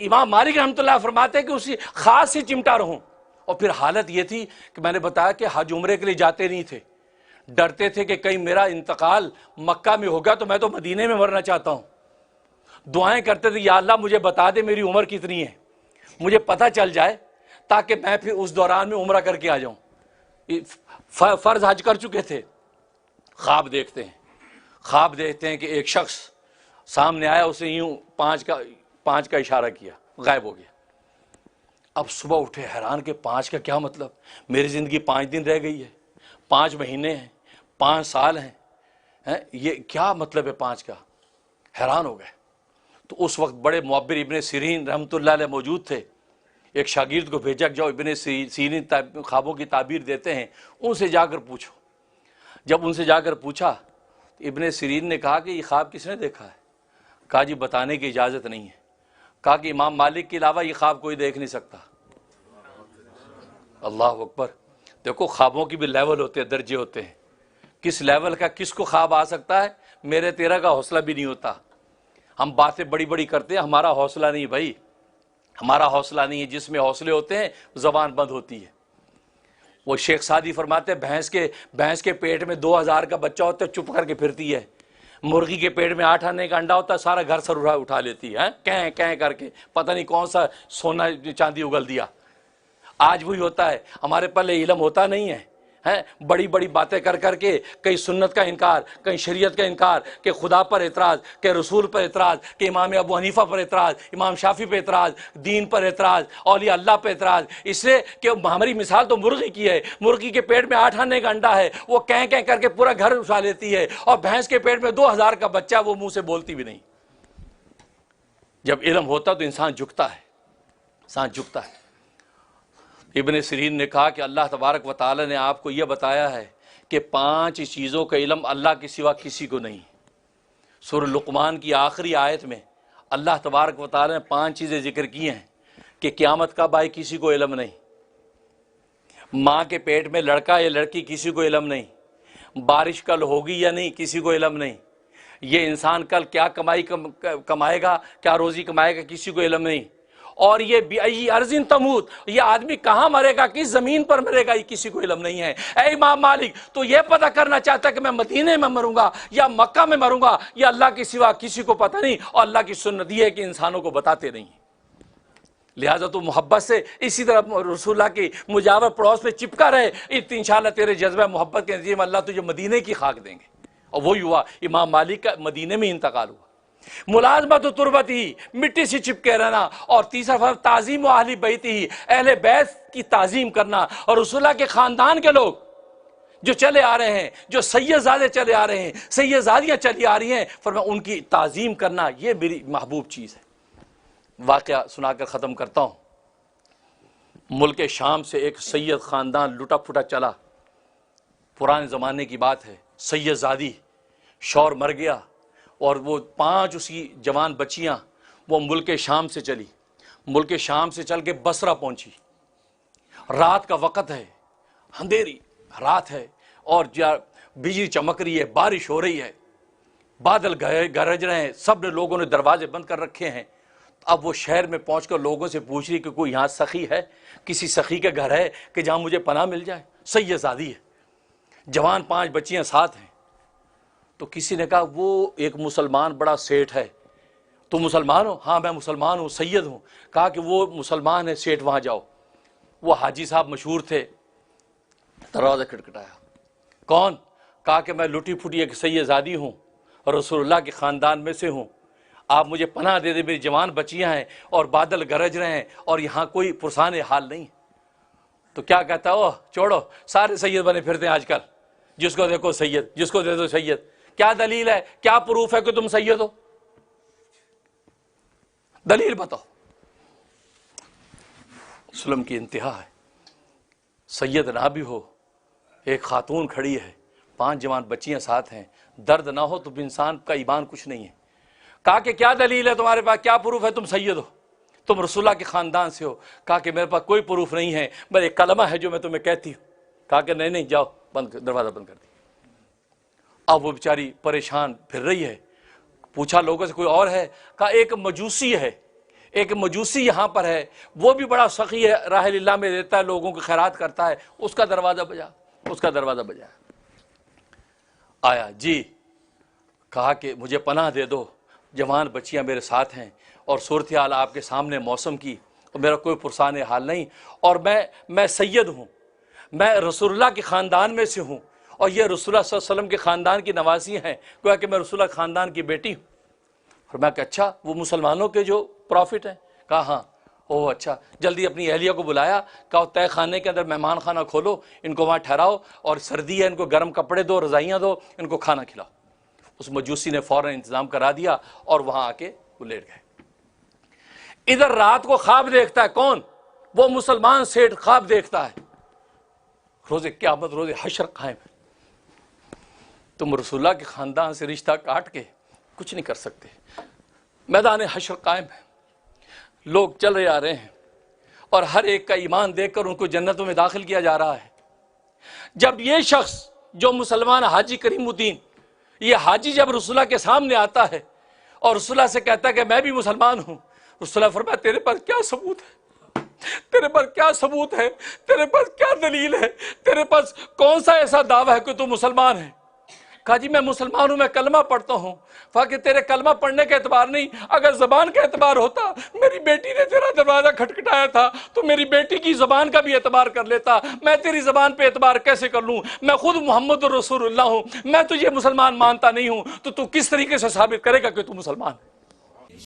امام مالک رحمۃ اللہ فرماتے ہیں کہ اسی خاص سے چمٹا رہوں. اور پھر حالت یہ تھی کہ میں نے بتایا کہ حج عمرے کے لیے جاتے نہیں تھے, ڈرتے تھے کہ کہیں میرا انتقال مکہ میں ہوگا تو میں تو مدینے میں مرنا چاہتا ہوں. دعائیں کرتے تھے, یا اللہ مجھے بتا دے میری عمر کتنی ہے, مجھے پتہ چل جائے تاکہ میں پھر اس دوران میں عمرہ کر کے آ جاؤں. فرض حج کر چکے تھے. خواب دیکھتے ہیں کہ ایک شخص سامنے آیا, اسے یوں پانچ کا اشارہ کیا, غائب ہو گیا. اب صبح اٹھے حیران کہ 5 کا کیا مطلب, میری زندگی 5 دن رہ گئی ہے, 5 مہینے ہیں, 5 سال ہیں, یہ کیا مطلب ہے 5 کا, حیران ہو گئے. تو اس وقت بڑے معبر ابن سیرین رحمۃ اللہ علیہ موجود تھے. ایک شاگرد کو بھیجا کہ جاؤ ابن سیرین خوابوں کی تعبیر دیتے ہیں, ان سے جا کر پوچھو. جب ان سے جا کر پوچھا تو ابن سیرین نے کہا کہ یہ خواب کس نے دیکھا ہے؟ کہا جی بتانے کی اجازت نہیں ہے. کہا کہ امام مالک کے علاوہ یہ خواب کوئی دیکھ نہیں سکتا. اللہ اکبر. دیکھو خوابوں کی بھی لیول ہوتے ہیں, درجے ہوتے ہیں. کس لیول کا کس کو خواب آ سکتا ہے, میرے تیرا کا حوصلہ بھی نہیں ہوتا. ہم باتیں بڑی بڑی کرتے ہیں, ہمارا حوصلہ نہیں بھائی, ہمارا حوصلہ نہیں ہے. جس میں حوصلے ہوتے ہیں زبان بند ہوتی ہے. وہ شیخ سعدی فرماتے ہیں بھینس کے پیٹ میں 2000 کا بچہ ہوتا ہے, چپ کر کے پھرتی ہے. مرغی کے پیٹ میں 8 آنے کا انڈا ہوتا ہے, سارا گھر سر اٹھا لیتی ہے, کہیں کر کے پتہ نہیں کون سا سونا چاندی اگل دیا. آج وہی ہوتا ہے. ہمارے پلے علم ہوتا نہیں ہے, بڑی بڑی باتیں کر کے کہیں سنت کا انکار, کہیں شریعت کا انکار, کہ خدا پر اعتراض, کہ رسول پر اعتراض, کہ امام ابو حنیفہ پر اعتراض, امام شافعی پر اعتراض, دین پر اعتراض, اولیاء اللہ پر اعتراض. اس لیے کہ ہماری مثال تو مرغی کی ہے. مرغی کے پیٹ میں 8 آنے کا انڈا ہے, وہ کہیں کر کے پورا گھر اٹھا لیتی ہے, اور بھینس کے پیٹ میں 2000 کا بچہ, وہ منہ سے بولتی بھی نہیں. جب علم ہوتا تو انسان جھکتا ہے. ابن سیرین نے کہا کہ اللہ تبارک و تعالی نے آپ کو یہ بتایا ہے کہ 5 چیزوں کا علم اللہ کے سوا کسی کو نہیں. سورہ لقمان کی آخری آیت میں اللہ تبارک و تعالی نے 5 چیزیں ذکر کی ہیں کہ قیامت کب آئے کسی کو علم نہیں, ماں کے پیٹ میں لڑکا یا لڑکی کسی کو علم نہیں, بارش کل ہوگی یا نہیں کسی کو علم نہیں, یہ انسان کل کیا کمائے گا, کیا روزی کمائے گا, کسی کو علم نہیں. اور یہ بِأَيِّ أَرْضٍ تَمُوتُ, یہ آدمی کہاں مرے گا, کس زمین پر مرے گا, یہ کسی کو علم نہیں ہے. اے امام مالک, تو یہ پتہ کرنا چاہتا ہے کہ میں مدینے میں مروں گا یا مکہ میں مروں گا, یا اللہ کے سوا کسی کو پتہ نہیں. اور اللہ کی سنت یہ ہے کہ انسانوں کو بتاتے نہیں. لہٰذا تو محبت سے اسی طرح رسول اللہ کی مجاور پڑوس میں چپکا رہے, انشاءاللہ تیرے جذبہ محبت کے نتیجے میں اللہ تجھے مدینے کی خاک دیں گے. اور وہی ہوا, امام مالک کا مدینے میں انتقال ہوا. ملازمت و تربتی, مٹی سے چپکے رہنا. اور تیسرا فرق تعظیم و اہل بیت ہی, اہل بیت کی تعظیم کرنا. اور رسول اللہ کے خاندان کے لوگ جو چلے آ رہے ہیں, جو سیدزادے چلے آ رہے ہیں, سیدزادیاں چلی آ رہی ہیں, فرمایا ان کی تعظیم کرنا یہ میری محبوب چیز ہے. واقعہ سنا کر ختم کرتا ہوں. ملک شام سے ایک سید خاندان لٹا پھٹا چلا, پرانے زمانے کی بات ہے. سیدزادی, شوہر مر گیا, اور وہ 5 اس کی جوان بچیاں وہ ملک شام سے چلی. ملک شام سے چل کے بصرہ پہنچی. رات کا وقت ہے, اندھیری رات ہے, اور بجلی چمک رہی ہے, بارش ہو رہی ہے, بادل گرج رہے ہیں, سب لوگوں نے دروازے بند کر رکھے ہیں. اب وہ شہر میں پہنچ کر لوگوں سے پوچھ رہی کہ کوئی یہاں سخی ہے, کسی سخی کے گھر ہے کہ جہاں مجھے پناہ مل جائے. سیدزادی ہے, جوان 5 بچیاں ساتھ ہیں. تو کسی نے کہا وہ ایک مسلمان بڑا سیٹھ ہے. تو مسلمان ہو؟ ہاں میں مسلمان ہوں, سید ہوں. کہا کہ وہ مسلمان ہے سیٹھ, وہاں جاؤ. وہ حاجی صاحب مشہور تھے. دروازہ کھٹکھٹایا. کون؟ کہا کہ میں لٹی پھٹی ایک سیدزادی ہوں, رسول اللہ کے خاندان میں سے ہوں. آپ مجھے پناہ دے دیں, میری جوان بچیاں ہیں اور بادل گرج رہے ہیں اور یہاں کوئی پرسان حال نہیں. تو کیا کہتا ہے, چھوڑو, سارے سید بنے پھرتے ہیں آج کل, جس کو دیکھو سید, جس کو دے دو سید. کیا دلیل ہے, کیا پروف ہے کہ تم سید ہو؟ دلیل بتاؤ. ظلم کی انتہا ہے. سید نہ بھی ہو, ایک خاتون کھڑی ہے, 5 جوان بچیاں ساتھ ہیں, درد نہ ہو تو انسان کا ایمان کچھ نہیں ہے. کہا کہ کیا دلیل ہے تمہارے پاس, کیا پروف ہے تم سید ہو, تم رسول اللہ کے خاندان سے ہو؟ کہا کہ میرے پاس کوئی پروف نہیں ہے, بس ایک کلمہ ہے جو میں تمہیں کہتی ہوں. کہا کہ نہیں جاؤ, دروازہ بند کر دی. اب وہ بیچاری پریشان پھر رہی ہے. پوچھا لوگوں سے کوئی اور ہے؟ کہا ایک مجوسی ہے, ایک مجوسی یہاں پر ہے، وہ بھی بڑا سخی ہے، راہ اللہ میں دیتا ہے، لوگوں کو خیرات کرتا ہے، اس کا دروازہ بجا، اس کا دروازہ بجا۔ آیا جی، کہا کہ مجھے پناہ دے دو، جوان بچیاں میرے ساتھ ہیں اور صورتحال آپ کے سامنے موسم کی، اور میرا کوئی پرسان حال نہیں، اور میں سید ہوں، میں رسول اللہ کے خاندان میں سے ہوں، اور یہ رسول اللہ صلی اللہ علیہ وسلم کے خاندان کی نواسی ہیں، گویا کہ میں رسول اللہ خاندان کی بیٹی ہوں۔ فرمایا کہ اچھا، وہ مسلمانوں کے جو پروفٹ ہیں؟ کہا ہاں۔ اوہ اچھا، جلدی اپنی اہلیہ کو بلایا، کہا تہ خانے کے اندر مہمان خانہ کھولو، ان کو وہاں ٹھہراؤ، اور سردی ہے، ان کو گرم کپڑے دو، رضائیاں دو، ان کو کھانا کھلاؤ۔ اس مجوسی نے فوراً انتظام کرا دیا، اور وہاں آ کے وہ لیٹ گئے۔ ادھر رات کو خواب دیکھتا ہے کون؟ وہ مسلمان سیٹھ خواب دیکھتا ہے، روز قیامت، روز حشر قائم ہے، تم رسول اللہ کے خاندان سے رشتہ کاٹ کے کچھ نہیں کر سکتے، میدان حشر قائم ہے، لوگ چل رہے آ رہے ہیں، اور ہر ایک کا ایمان دیکھ کر ان کو جنتوں میں داخل کیا جا رہا ہے۔ جب یہ شخص جو مسلمان حاجی کریم الدین، یہ حاجی جب رسول اللہ کے سامنے آتا ہے اور رسول اللہ سے کہتا ہے کہ میں بھی مسلمان ہوں، رسول اللہ فرمایا تیرے پاس کیا ثبوت ہے؟ تیرے پاس کیا ثبوت ہے؟ تیرے پاس کیا دلیل ہے؟ تیرے پاس کون سا ایسا دعویٰ ہے کہ تو مسلمان ہے؟ کہا جی میں مسلمان ہوں، میں کلمہ پڑھتا ہوں۔ کہ تیرے کلمہ پڑھنے کا اعتبار نہیں، اگر زبان کا اعتبار ہوتا، میری بیٹی نے تیرا دروازہ کھٹکھٹایا تھا تو میری بیٹی کی زبان کا بھی اعتبار کر لیتا، میں تیری زبان پہ اعتبار کیسے کر لوں؟ میں خود محمد رسول اللہ ہوں، میں تجھے مسلمان مانتا نہیں ہوں، تو کس طریقے سے ثابت کرے گا کہ تو مسلمان ہے؟